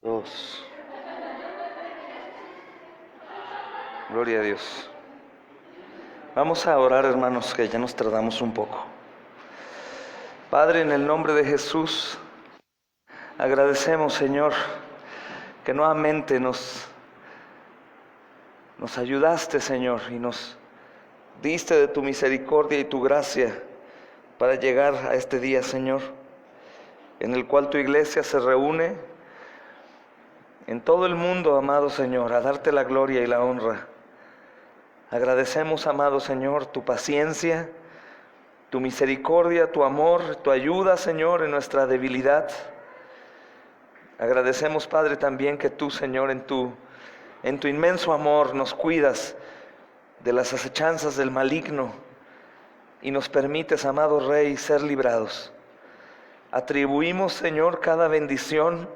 Dos. Gloria a Dios. Vamos a orar, hermanos, que ya nos tardamos un poco. Padre, en el nombre de Jesús, agradecemos, Señor, que nuevamente nos ayudaste, Señor, y nos diste de tu misericordia y tu gracia para llegar a este día, Señor, en el cual tu iglesia se reúne en todo el mundo, amado Señor, a darte la gloria y la honra. Agradecemos, amado Señor, tu paciencia, tu misericordia, tu amor, tu ayuda, Señor, en nuestra debilidad. Agradecemos, Padre, también que tú, Señor, en tu inmenso amor nos cuidas de las acechanzas del maligno y nos permites, amado Rey, ser librados. Atribuimos, Señor, cada bendición,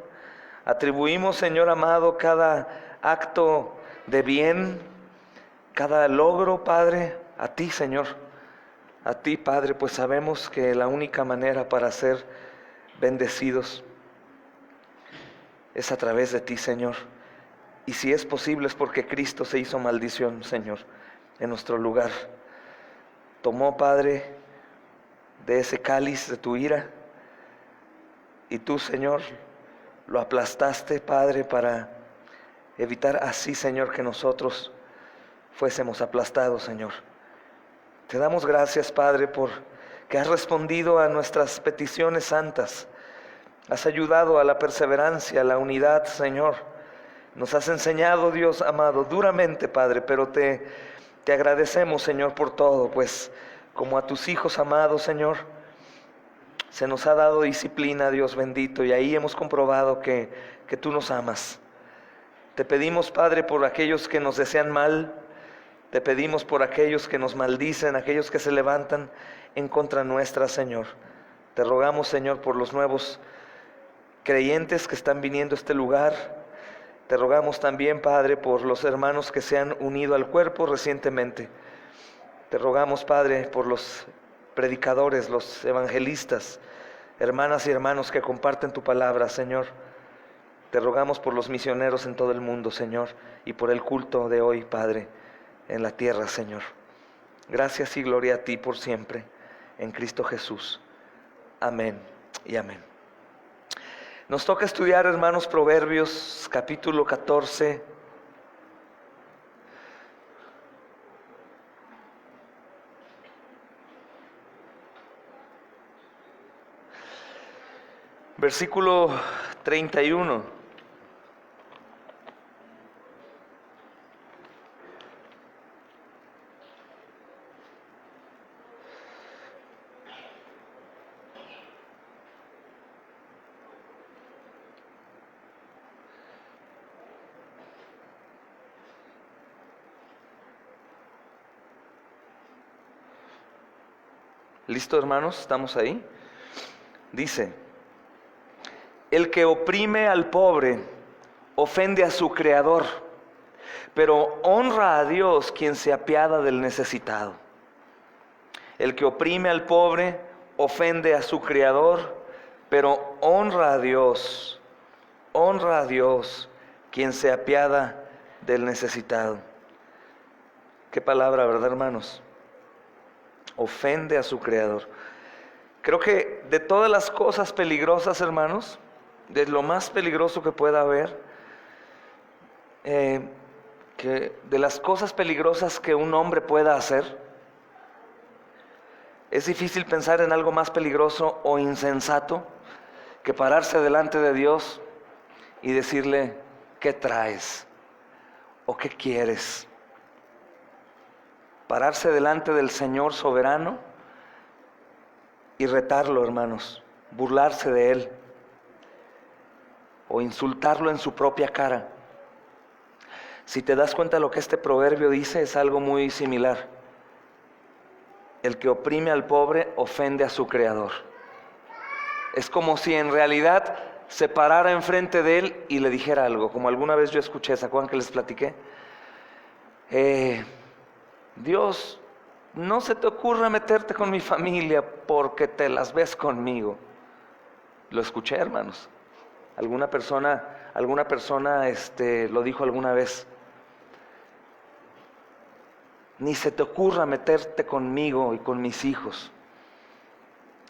atribuimos, Señor amado, cada acto de bien, cada logro, Padre, a ti, Señor, a ti, Padre, pues sabemos que la única manera para ser bendecidos es a través de ti, Señor. Y si es posible es porque Cristo se hizo maldición, Señor, en nuestro lugar. Tomó, Padre, de ese cáliz de tu ira, y tú, Señor, lo aplastaste, Padre, para evitar así, Señor, que nosotros fuésemos aplastados, Señor. Te damos gracias, Padre, por que has respondido a nuestras peticiones santas. Has ayudado a la perseverancia, a la unidad, Señor. Nos has enseñado, Dios amado, duramente, Padre, pero te agradecemos, Señor, por todo, pues como a tus hijos amados, Señor, se nos ha dado disciplina, Dios bendito, y ahí hemos comprobado que tú nos amas. Te pedimos, Padre, por aquellos que nos desean mal. Te pedimos por aquellos que nos maldicen, aquellos que se levantan en contra nuestra, Señor. Te rogamos, Señor, por los nuevos creyentes que están viniendo a este lugar. Te rogamos también, Padre, por los hermanos que se han unido al cuerpo recientemente. Te rogamos, Padre, por los predicadores, los evangelistas, hermanas y hermanos que comparten tu palabra, Señor. Te rogamos por los misioneros en todo el mundo, Señor, y por el culto de hoy, Padre, en la tierra, Señor. Gracias y gloria a ti por siempre, en Cristo Jesús. Amén y amén. Nos toca estudiar, hermanos, Proverbios capítulo 14. Versículo 31. ¿Listo, hermanos? ¿Estamos ahí? Dice: el que oprime al pobre ofende a su creador, pero honra a Dios quien se apiada del necesitado. El que oprime al pobre ofende a su creador, pero honra a Dios quien se apiada del necesitado. Qué palabra, ¿verdad, hermanos? Ofende a su creador. Creo que de todas las cosas peligrosas, hermanos, de lo más peligroso que pueda haber, que de las cosas peligrosas que un hombre pueda hacer, es difícil pensar en algo más peligroso o insensato que pararse delante de Dios y decirle: ¿qué traes? ¿O qué quieres? Pararse delante del Señor soberano y retarlo, hermanos, burlarse de Él o insultarlo en su propia cara. Si te das cuenta, lo que este proverbio dice es algo muy similar. El que oprime al pobre ofende a su creador. Es como si en realidad se parara enfrente de él y le dijera algo, como alguna vez yo escuché, ¿se acuerdan que les platiqué? Dios, no se te ocurra meterte con mi familia porque te las ves conmigo. Lo escuché, hermanos. Alguna persona alguna persona lo dijo alguna vez: ni se te ocurra meterte conmigo y con mis hijos.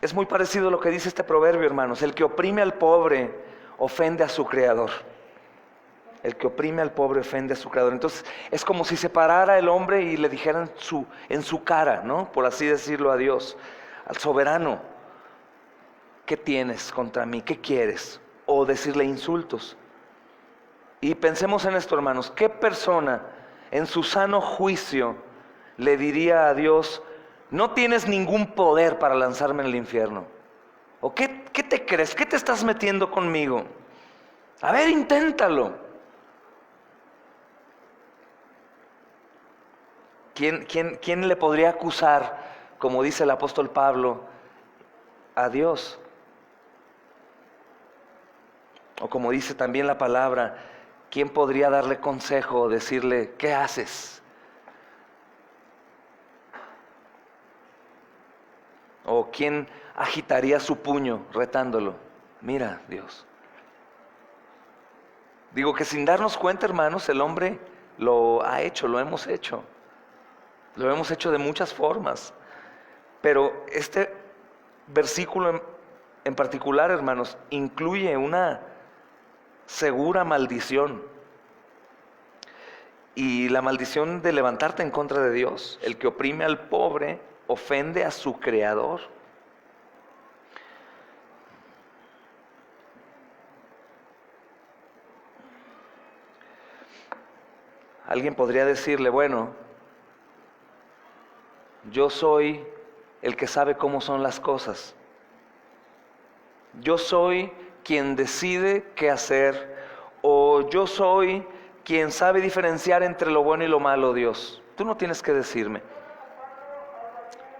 Es muy parecido a lo que dice este proverbio, hermanos. El que oprime al pobre ofende a su creador. El que oprime al pobre ofende a su creador. Entonces es como si se parara el hombre y le dijera en su cara, ¿no?, por así decirlo, a Dios, al soberano: ¿qué tienes contra mí? ¿Qué quieres? O decirle insultos. Y pensemos en esto, hermanos: ¿qué persona en su sano juicio le diría a Dios: no tienes ningún poder para lanzarme en el infierno? ¿O qué te crees? ¿Qué te estás metiendo conmigo? A ver, inténtalo. ¿Quién le podría acusar, como dice el apóstol Pablo, a Dios? O como dice también la palabra, ¿quién podría darle consejo o decirle: ¿qué haces? ¿O quién agitaría su puño retándolo? Mira, Dios. Digo que sin darnos cuenta, hermanos, el hombre lo ha hecho, lo hemos hecho. Lo hemos hecho de muchas formas. Pero este versículo en particular, hermanos, incluye una segura maldición. Y la maldición de levantarte en contra de Dios. El que oprime al pobre ofende a su creador. Alguien podría decirle: bueno, yo soy el que sabe cómo son las cosas. Yo soy quien decide qué hacer. O yo soy quien sabe diferenciar entre lo bueno y lo malo, Dios. Tú no tienes que decirme.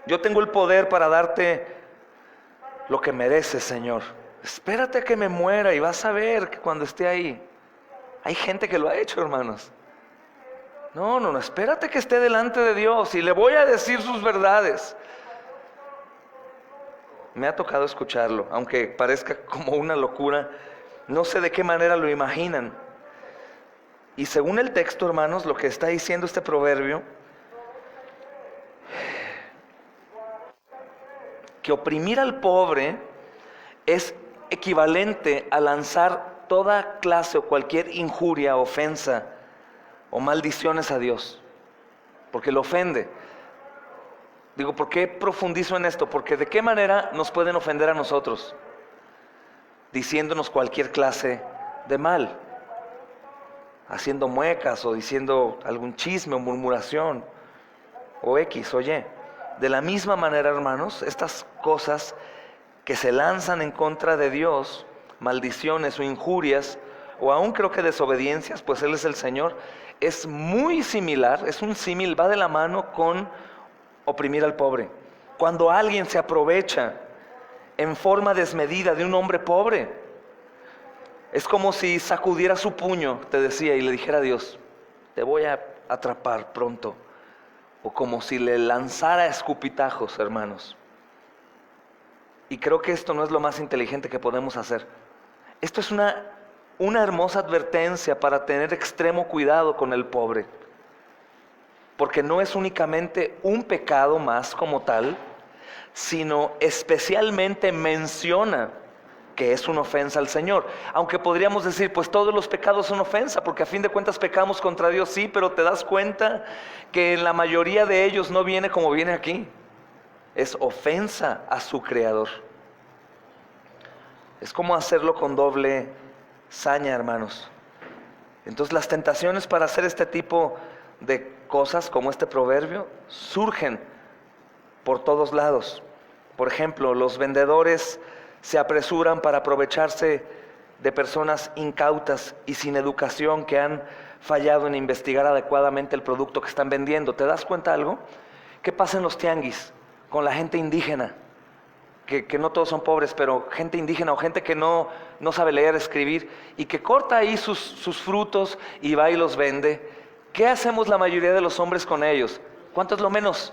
Yo tengo el poder para darte lo que mereces, Señor. Espérate a que me muera y vas a ver que cuando esté ahí. Hay gente que lo ha hecho, hermanos. No, espérate que esté delante de Dios y le voy a decir sus verdades. Me ha tocado escucharlo, aunque parezca como una locura. No sé de qué manera lo imaginan. Y según el texto, hermanos, lo que está diciendo este proverbio, que oprimir al pobre es equivalente a lanzar toda clase o cualquier injuria, ofensa o maldiciones a Dios, porque lo ofende. Digo, ¿por qué profundizo en esto? Porque ¿de qué manera nos pueden ofender a nosotros? Diciéndonos cualquier clase de mal, haciendo muecas o diciendo algún chisme o murmuración o X o Y. De la misma manera, hermanos, estas cosas que se lanzan en contra de Dios, maldiciones o injurias, o aún creo que desobediencias, pues Él es el Señor, es muy similar, es un símil, va de la mano con oprimir al pobre. Cuando alguien se aprovecha en forma desmedida de un hombre pobre, es como si sacudiera su puño, te decía, y le dijera a Dios: te voy a atrapar pronto. O como si le lanzara escupitajos, hermanos. Y creo que esto no es lo más inteligente que podemos hacer. Esto es una hermosa advertencia para tener extremo cuidado con el pobre. Porque no es únicamente un pecado más como tal, sino especialmente menciona que es una ofensa al Señor. Aunque podríamos decir, pues todos los pecados son ofensa, porque a fin de cuentas pecamos contra Dios, sí, pero te das cuenta que en la mayoría de ellos no viene como viene aquí. Es ofensa a su Creador. Es como hacerlo con doble saña, hermanos. Entonces las tentaciones para hacer este tipo de cosas, como este proverbio, surgen por todos lados. Por ejemplo, los vendedores se apresuran para aprovecharse de personas incautas y sin educación que han fallado en investigar adecuadamente el producto que están vendiendo. ¿Te das cuenta de algo? ¿Qué pasa en los tianguis con la gente indígena? Que no todos son pobres, pero gente indígena o gente que no sabe leer, escribir, y que corta ahí sus frutos y va y los vende. ¿Qué hacemos la mayoría de los hombres con ellos? ¿Cuánto es lo menos?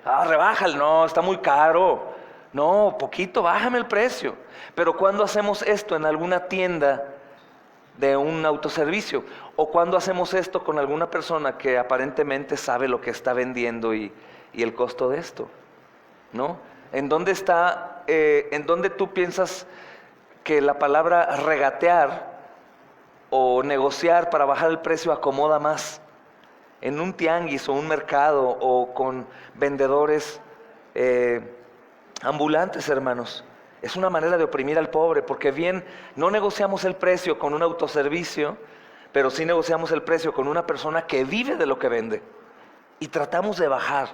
Rebájalo, no, está muy caro. No, poquito, bájame el precio. Pero cuando hacemos esto en alguna tienda de un autoservicio? ¿O cuando hacemos esto con alguna persona que aparentemente sabe lo que está vendiendo y el costo de esto? ¿No? ¿En dónde tú piensas que la palabra regatear o negociar para bajar el precio acomoda más? ¿En un tianguis o un mercado o con vendedores ambulantes, hermanos? Es una manera de oprimir al pobre, porque bien, no negociamos el precio con un autoservicio, pero sí negociamos el precio con una persona que vive de lo que vende. Y tratamos de bajar.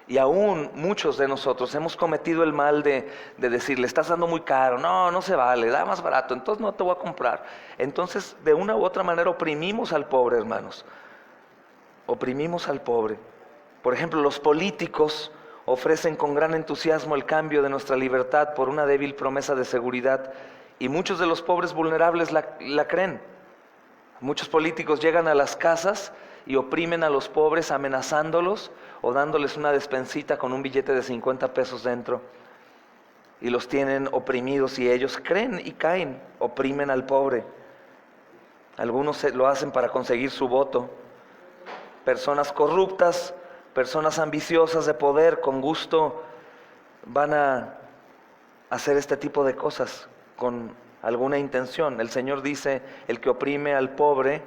Y aún muchos de nosotros hemos cometido el mal de decir, le estás dando muy caro, no se vale, da más barato, entonces no te voy a comprar. Entonces, de una u otra manera oprimimos al pobre, hermanos. Oprimimos al pobre. Por ejemplo, los políticos ofrecen con gran entusiasmo el cambio de nuestra libertad por una débil promesa de seguridad, y muchos de los pobres vulnerables la creen. Muchos políticos llegan a las casas y oprimen a los pobres amenazándolos o dándoles una despensita con un billete de 50 pesos dentro, y los tienen oprimidos, y ellos creen y caen, oprimen al pobre. Algunos lo hacen para conseguir su voto. Personas corruptas, personas ambiciosas de poder, con gusto van a hacer este tipo de cosas con alguna intención. El Señor dice, el que oprime al pobre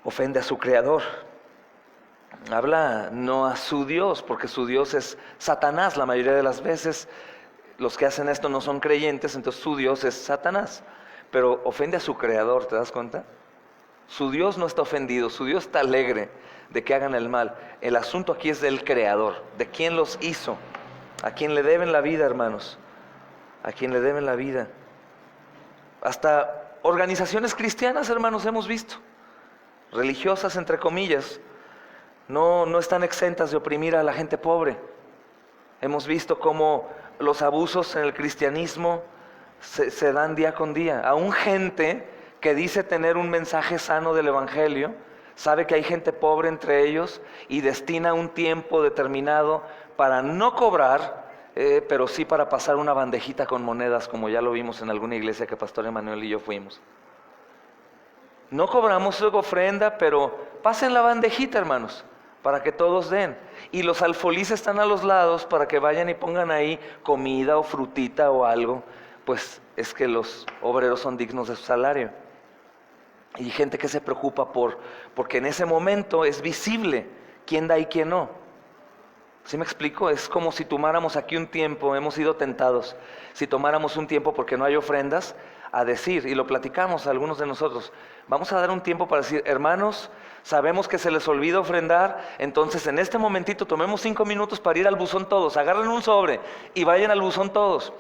ofende a su Creador. Habla no a su Dios, porque su Dios es Satanás. La mayoría de las veces los que hacen esto no son creyentes, entonces su Dios es Satanás. Pero ofende a su Creador, ¿te das cuenta? Su Dios no está ofendido, su Dios está alegre de que hagan el mal. El asunto aquí es del Creador, de quién los hizo, a quien le deben la vida, hermanos, a quien le deben la vida. Hasta organizaciones cristianas, hermanos, hemos visto, religiosas entre comillas, no están exentas de oprimir a la gente pobre. Hemos visto cómo los abusos en el cristianismo se dan día con día. Aún gente que dice tener un mensaje sano del Evangelio, sabe que hay gente pobre entre ellos y destina un tiempo determinado para no cobrar, pero sí para pasar una bandejita con monedas, como ya lo vimos en alguna iglesia que Pastor Emanuel y yo fuimos. No cobramos ofrenda, pero pasen la bandejita, hermanos, para que todos den. Y los alfolíes están a los lados para que vayan y pongan ahí comida o frutita o algo. Pues es que los obreros son dignos de su salario. Y gente que se preocupa porque en ese momento es visible quién da y quién no. ¿Sí me explico? Es como si tomáramos aquí un tiempo, hemos sido tentados, si tomáramos un tiempo porque no hay ofrendas, a decir, y lo platicamos a algunos de nosotros, vamos a dar un tiempo para decir, hermanos, sabemos que se les olvida ofrendar, entonces en este momentito tomemos 5 minutos para ir al buzón todos, agarren un sobre y vayan al buzón todos.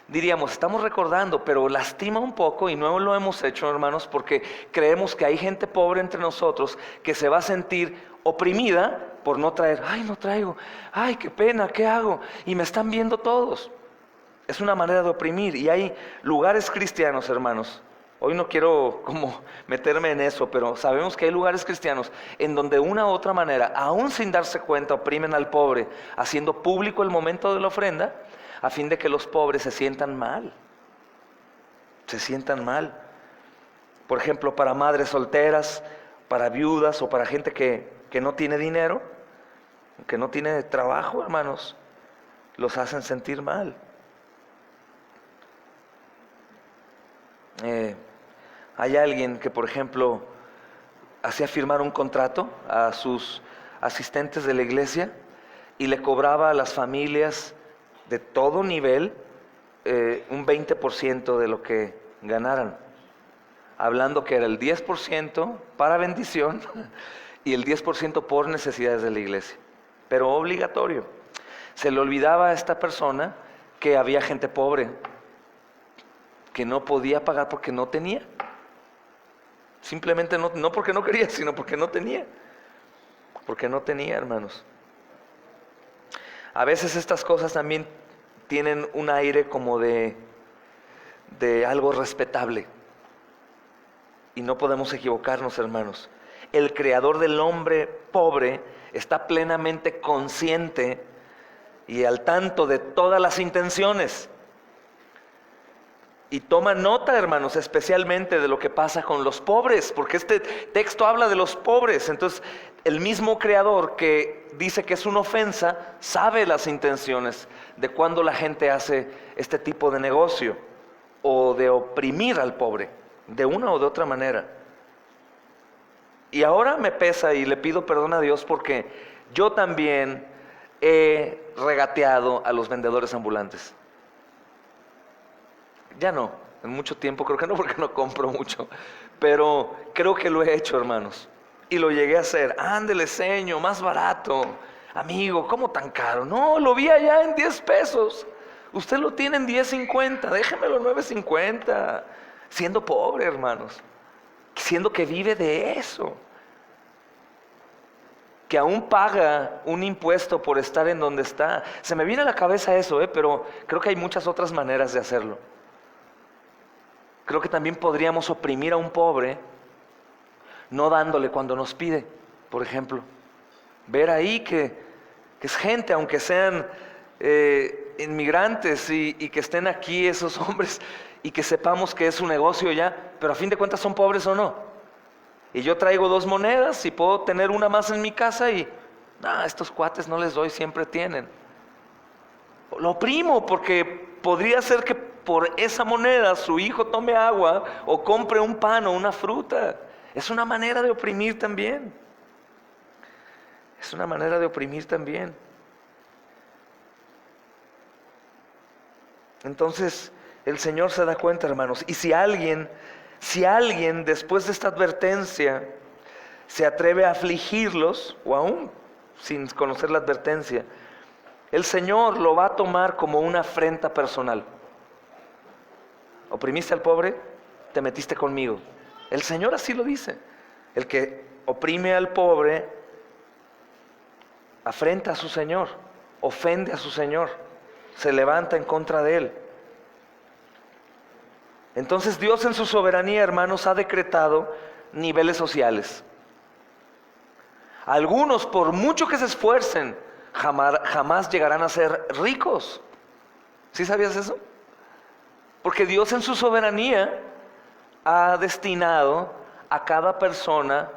Diríamos, estamos recordando, pero lastima un poco, y no lo hemos hecho, hermanos, porque creemos que hay gente pobre entre nosotros que se va a sentir oprimida por no traer. Ay, no traigo, ay, qué pena, ¿qué hago? Y me están viendo todos. Es una manera de oprimir, y hay lugares cristianos, hermanos. Hoy no quiero como meterme en eso, pero sabemos que hay lugares cristianos en donde una u otra manera, aún sin darse cuenta, oprimen al pobre, haciendo público el momento de la ofrenda, a fin de que los pobres se sientan mal. Se sientan mal. Por ejemplo, para madres solteras, para viudas o para gente que no tiene dinero, que no tiene trabajo, hermanos, los hacen sentir mal. Hay alguien que, por ejemplo, hacía firmar un contrato a sus asistentes de la iglesia y le cobraba a las familias de todo nivel un 20% de lo que ganaran, hablando que era el 10% para bendición y el 10% por necesidades de la iglesia, pero obligatorio. Se le olvidaba a esta persona que había gente pobre que no podía pagar porque no tenía, simplemente no porque no quería, sino porque no tenía, hermanos. A veces estas cosas también tienen un aire como de algo respetable. Y no podemos equivocarnos, hermanos. El creador del hombre pobre está plenamente consciente y al tanto de todas las intenciones. Y toma nota, hermanos, especialmente de lo que pasa con los pobres, porque este texto habla de los pobres. Entonces, el mismo Creador que dice que es una ofensa, sabe las intenciones de cuando la gente hace este tipo de negocio o de oprimir al pobre, de una o de otra manera. Y ahora me pesa y le pido perdón a Dios porque yo también he regateado a los vendedores ambulantes. Ya no, en mucho tiempo, creo que no, porque no compro mucho, pero creo que lo he hecho, hermanos, y lo llegué a hacer. Ándele, señor, más barato. Amigo, ¿cómo tan caro? No, lo vi allá en 10 pesos. Usted lo tiene en 10.50, déjemelo 9.50. Siendo pobre, hermanos, siendo que vive de eso, que aún paga un impuesto por estar en donde está. Se me viene a la cabeza eso, pero creo que hay muchas otras maneras de hacerlo. Creo que también podríamos oprimir a un pobre no dándole cuando nos pide, por ejemplo. Ver ahí que es gente, aunque sean inmigrantes y que estén aquí esos hombres y que sepamos que es su negocio ya, pero a fin de cuentas son pobres o no. Y yo traigo 2 monedas y puedo tener una más en mi casa y estos cuates no les doy, siempre tienen. Lo oprimo porque podría ser que por esa moneda su hijo tome agua o compre un pan o una fruta. Es una manera de oprimir también. Es una manera de oprimir también. Entonces el Señor se da cuenta, hermanos. Y si alguien después de esta advertencia se atreve a afligirlos, o aún sin conocer la advertencia, el Señor lo va a tomar como una afrenta personal. ¿Oprimiste al pobre? Te metiste conmigo. El Señor así lo dice. El que oprime al pobre afrenta a su Señor, ofende a su Señor, se levanta en contra de Él. Entonces Dios en su soberanía, hermanos, ha decretado niveles sociales. Algunos, por mucho que se esfuercen, jamás llegarán a ser ricos. ¿Sí sabías eso? Porque Dios en su soberanía ha destinado a cada persona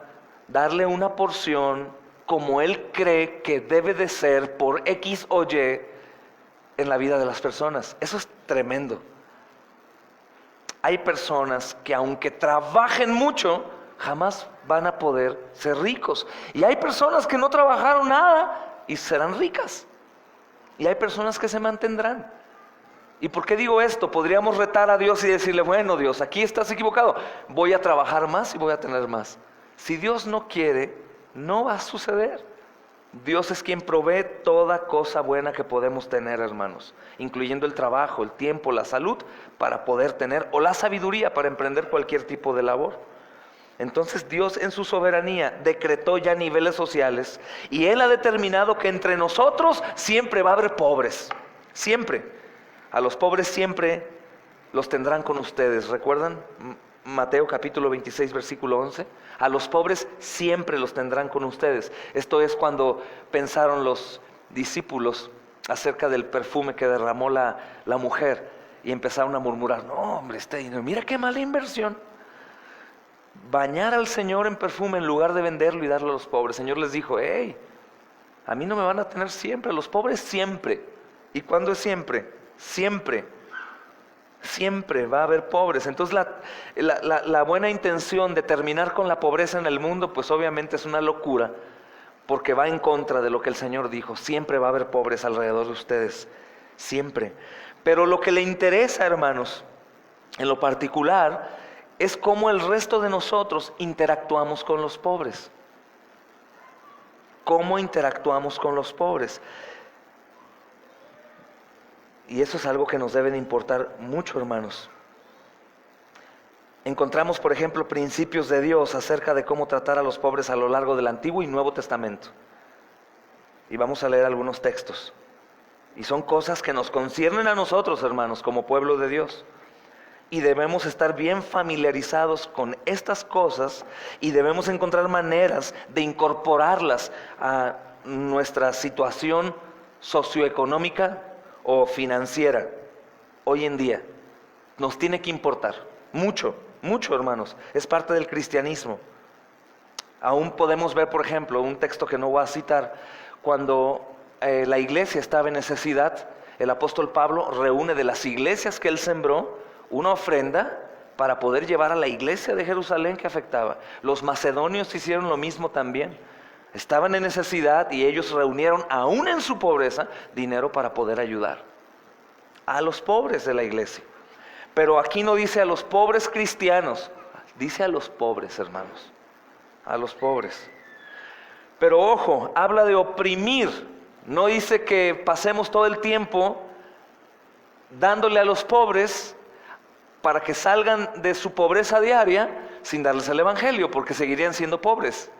darle una porción como Él cree que debe de ser por X o Y en la vida de las personas. Eso es tremendo. Hay personas que aunque trabajen mucho, jamás van a poder ser ricos. Y hay personas que no trabajaron nada y serán ricas. Y hay personas que se mantendrán. ¿Y por qué digo esto? Podríamos retar a Dios y decirle, bueno, Dios, aquí estás equivocado. Voy a trabajar más y voy a tener más. Si Dios no quiere, no va a suceder. Dios es quien provee toda cosa buena que podemos tener, hermanos, incluyendo el trabajo, el tiempo, la salud, para poder tener, o la sabiduría para emprender cualquier tipo de labor. Entonces Dios en su soberanía decretó ya niveles sociales y Él ha determinado que entre nosotros siempre va a haber pobres, siempre. A los pobres siempre los tendrán con ustedes. ¿Recuerdan? Mateo capítulo 26 versículo 11. A los pobres siempre los tendrán con ustedes. Esto es cuando pensaron los discípulos acerca del perfume que derramó la mujer y empezaron a murmurar, no hombre, mira qué mala inversión. Bañar al Señor en perfume en lugar de venderlo y darlo a los pobres. El Señor les dijo, hey, a mí no me van a tener siempre, a los pobres siempre. ¿Y cuándo es siempre? Siempre va a haber pobres. Entonces la buena intención de terminar con la pobreza en el mundo, pues obviamente es una locura, porque va en contra de lo que el Señor dijo. Siempre va a haber pobres alrededor de ustedes, siempre. Pero lo que le interesa, hermanos, en lo particular, es cómo el resto de nosotros interactuamos con los pobres. ¿Cómo interactuamos con los pobres? Y eso es algo que nos debe de importar mucho, hermanos. Encontramos, por ejemplo, principios de Dios acerca de cómo tratar a los pobres a lo largo del Antiguo y Nuevo Testamento. Y vamos a leer algunos textos. Y son cosas que nos conciernen a nosotros, hermanos, como pueblo de Dios. Y debemos estar bien familiarizados con estas cosas y debemos encontrar maneras de incorporarlas a nuestra situación socioeconómica o financiera hoy en día, Nos tiene que importar. Mucho, mucho, hermanos. Es parte del cristianismo. Aún podemos ver, por ejemplo, un texto que no voy a citar, cuando la iglesia estaba en necesidad, el apóstol Pablo reúne de las iglesias que él sembró una ofrenda para poder llevar a la iglesia de Jerusalén que afectaba. Los macedonios hicieron lo mismo también. Estaban en necesidad y ellos reunieron, aún en su pobreza, dinero para poder ayudar a los pobres de la iglesia. Pero aquí no dice a los pobres cristianos, dice a los pobres, hermanos, a los pobres. Pero ojo, habla de oprimir, no dice que pasemos todo el tiempo dándole a los pobres para que salgan de su pobreza diaria sin darles el evangelio, porque seguirían siendo pobres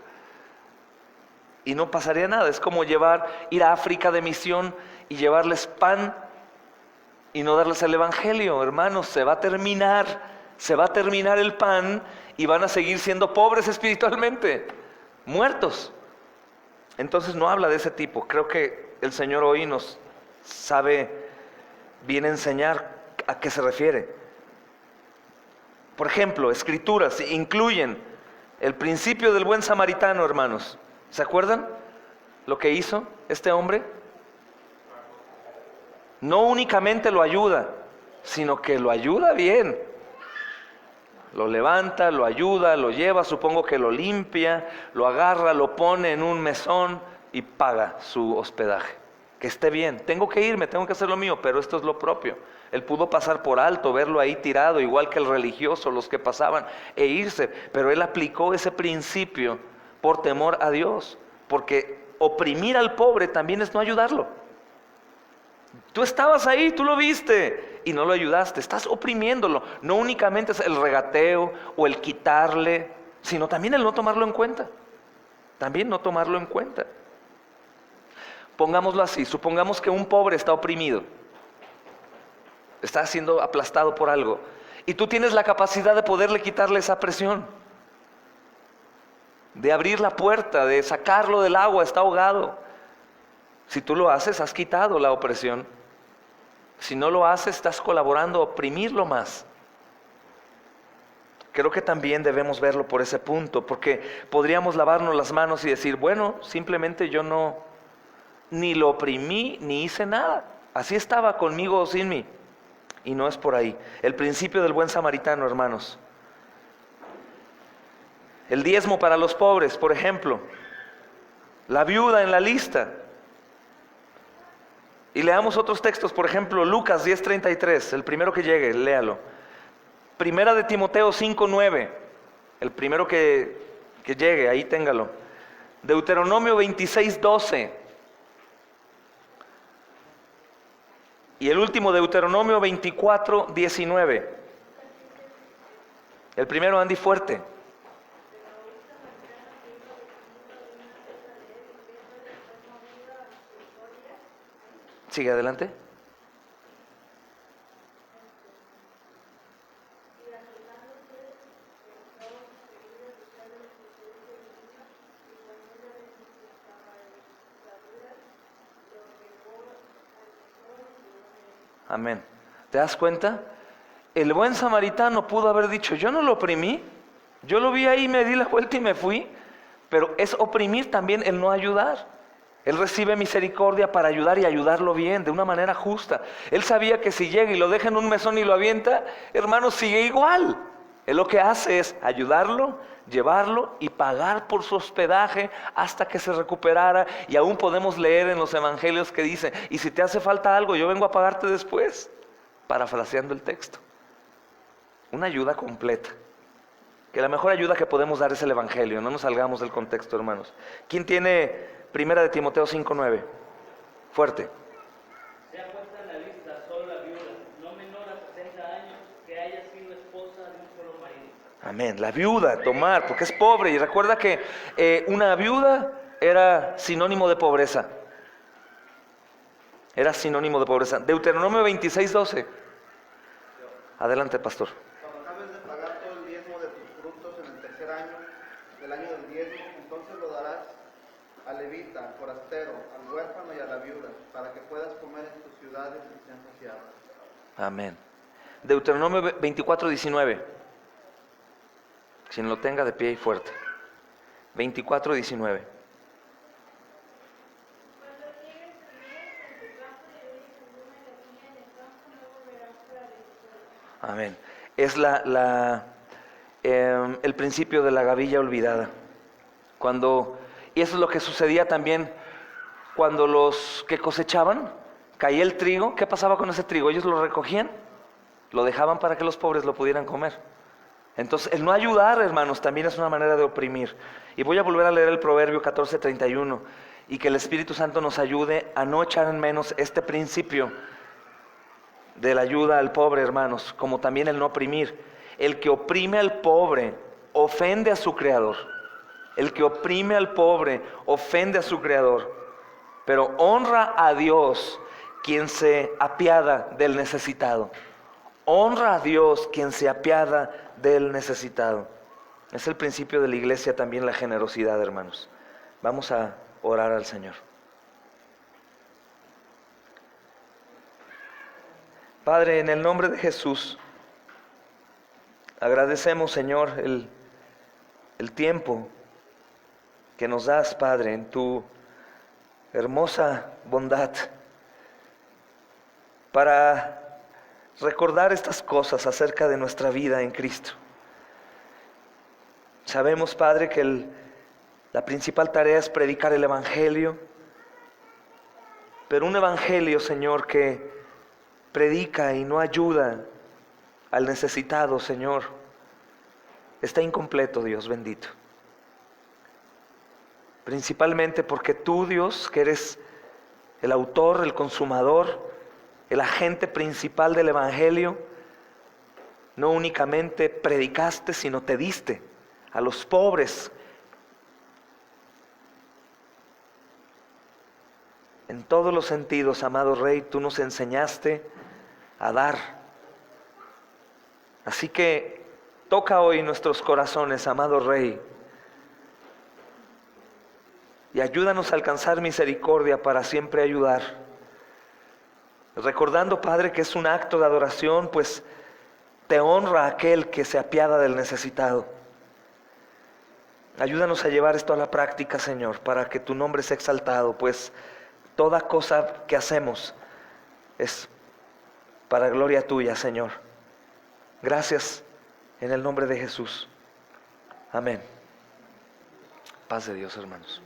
y no pasaría nada. Es como ir a África de misión y llevarles pan y no darles el evangelio. Hermanos, se va a terminar el pan y van a seguir siendo pobres espiritualmente, muertos. Entonces no habla de ese tipo. Creo que el Señor hoy nos sabe bien enseñar a qué se refiere. Por ejemplo, escrituras incluyen el principio del buen samaritano, hermanos. ¿Se acuerdan lo que hizo este hombre? No únicamente lo ayuda, sino que lo ayuda bien. Lo levanta, lo ayuda, lo lleva, supongo que lo limpia, lo agarra, lo pone en un mesón y paga su hospedaje. Que esté bien, tengo que irme, tengo que hacer lo mío, pero esto es lo propio. Él pudo pasar por alto, verlo ahí tirado, igual que el religioso, los que pasaban, e irse. Pero él aplicó ese principio por temor a Dios, porque oprimir al pobre también es no ayudarlo. Tú estabas ahí, tú lo viste y no lo ayudaste, estás oprimiéndolo. No únicamente es el regateo o el quitarle, sino también el no tomarlo en cuenta. También no tomarlo en cuenta. Pongámoslo así, supongamos que un pobre está oprimido, está siendo aplastado por algo, y tú tienes la capacidad de poderle quitarle esa presión, de abrir la puerta, de sacarlo del agua, está ahogado. Si tú lo haces, has quitado la opresión. Si no lo haces, estás colaborando a oprimirlo más. Creo que también debemos verlo por ese punto, porque podríamos lavarnos las manos y decir, bueno, simplemente yo no, ni lo oprimí, ni hice nada. Así estaba conmigo o sin mí. Y no es por ahí. El principio del buen samaritano, hermanos. El diezmo para los pobres, por ejemplo. La viuda en la lista. Y leamos otros textos, por ejemplo, Lucas 10:33, el primero que llegue, léalo. Primera de Timoteo 5:9, el primero que llegue, ahí téngalo. Deuteronomio 26:12. Y el último, Deuteronomio 24:19. El primero, Andy, fuerte. Sigue adelante. Amén. ¿Te das cuenta? El buen samaritano pudo haber dicho, yo no lo oprimí, yo lo vi ahí, me di la vuelta y me fui, pero es oprimir también el no ayudar. Él recibe misericordia para ayudar y ayudarlo bien, de una manera justa. Él sabía que si llega y lo deja en un mesón y lo avienta, hermano, sigue igual. Él lo que hace es ayudarlo, llevarlo y pagar por su hospedaje hasta que se recuperara. Y aún podemos leer en los evangelios que dice, y si te hace falta algo, yo vengo a pagarte después, parafraseando el texto. Una ayuda completa. Que la mejor ayuda que podemos dar es el evangelio, no nos salgamos del contexto, hermanos. ¿Quién tiene Primera de Timoteo 5:9? Fuerte. Sea puesta en la lista solo la viuda, no menor a 60 años, que haya sido esposa de un solo marido. Amén. La viuda, tomar, porque es pobre. Y recuerda que una viuda era sinónimo de pobreza. Era sinónimo de pobreza. Deuteronomio 26:12. Adelante, pastor. Cuando acabes de pagar todo el diezmo de tus frutos en el tercer año del año del diezmo, entonces lo darás al levita, al forastero, al huérfano y a la viuda, para que puedas comer en tus ciudades y sean saciados. Amén. Deuteronomio 24:19. Quien lo tenga de pie y fuerte. 24:19. Amén. Es el principio de la gavilla olvidada. Y eso es lo que sucedía también cuando los que cosechaban, caía el trigo. ¿Qué pasaba con ese trigo? Ellos lo recogían, lo dejaban para que los pobres lo pudieran comer. Entonces, el no ayudar, hermanos, también es una manera de oprimir. Y voy a volver a leer el Proverbio 14:31, y que el Espíritu Santo nos ayude a no echar en menos este principio de la ayuda al pobre, hermanos, como también el no oprimir. El que oprime al pobre ofende a su Creador. El que oprime al pobre ofende a su Creador. Pero honra a Dios quien se apiada del necesitado. Honra a Dios quien se apiada del necesitado. Es el principio de la iglesia también, la generosidad, hermanos. Vamos a orar al Señor. Padre, en el nombre de Jesús, agradecemos, Señor, el tiempo que nos das, Padre, en tu hermosa bondad, para recordar estas cosas acerca de nuestra vida en Cristo. Sabemos, Padre, que la principal tarea es predicar el Evangelio, pero un Evangelio, Señor, que predica y no ayuda al necesitado, Señor, está incompleto, Dios bendito. Principalmente porque tú, Dios, que eres el autor, el consumador, el agente principal del Evangelio, no únicamente predicaste, sino te diste a los pobres. En todos los sentidos, amado Rey, tú nos enseñaste a dar. Así que toca hoy nuestros corazones, amado Rey, y ayúdanos a alcanzar misericordia para siempre ayudar. Recordando, Padre, que es un acto de adoración, pues te honra aquel que se apiada del necesitado. Ayúdanos a llevar esto a la práctica, Señor, para que tu nombre sea exaltado, pues toda cosa que hacemos es para gloria tuya, Señor. Gracias en el nombre de Jesús. Amén. Paz de Dios, hermanos.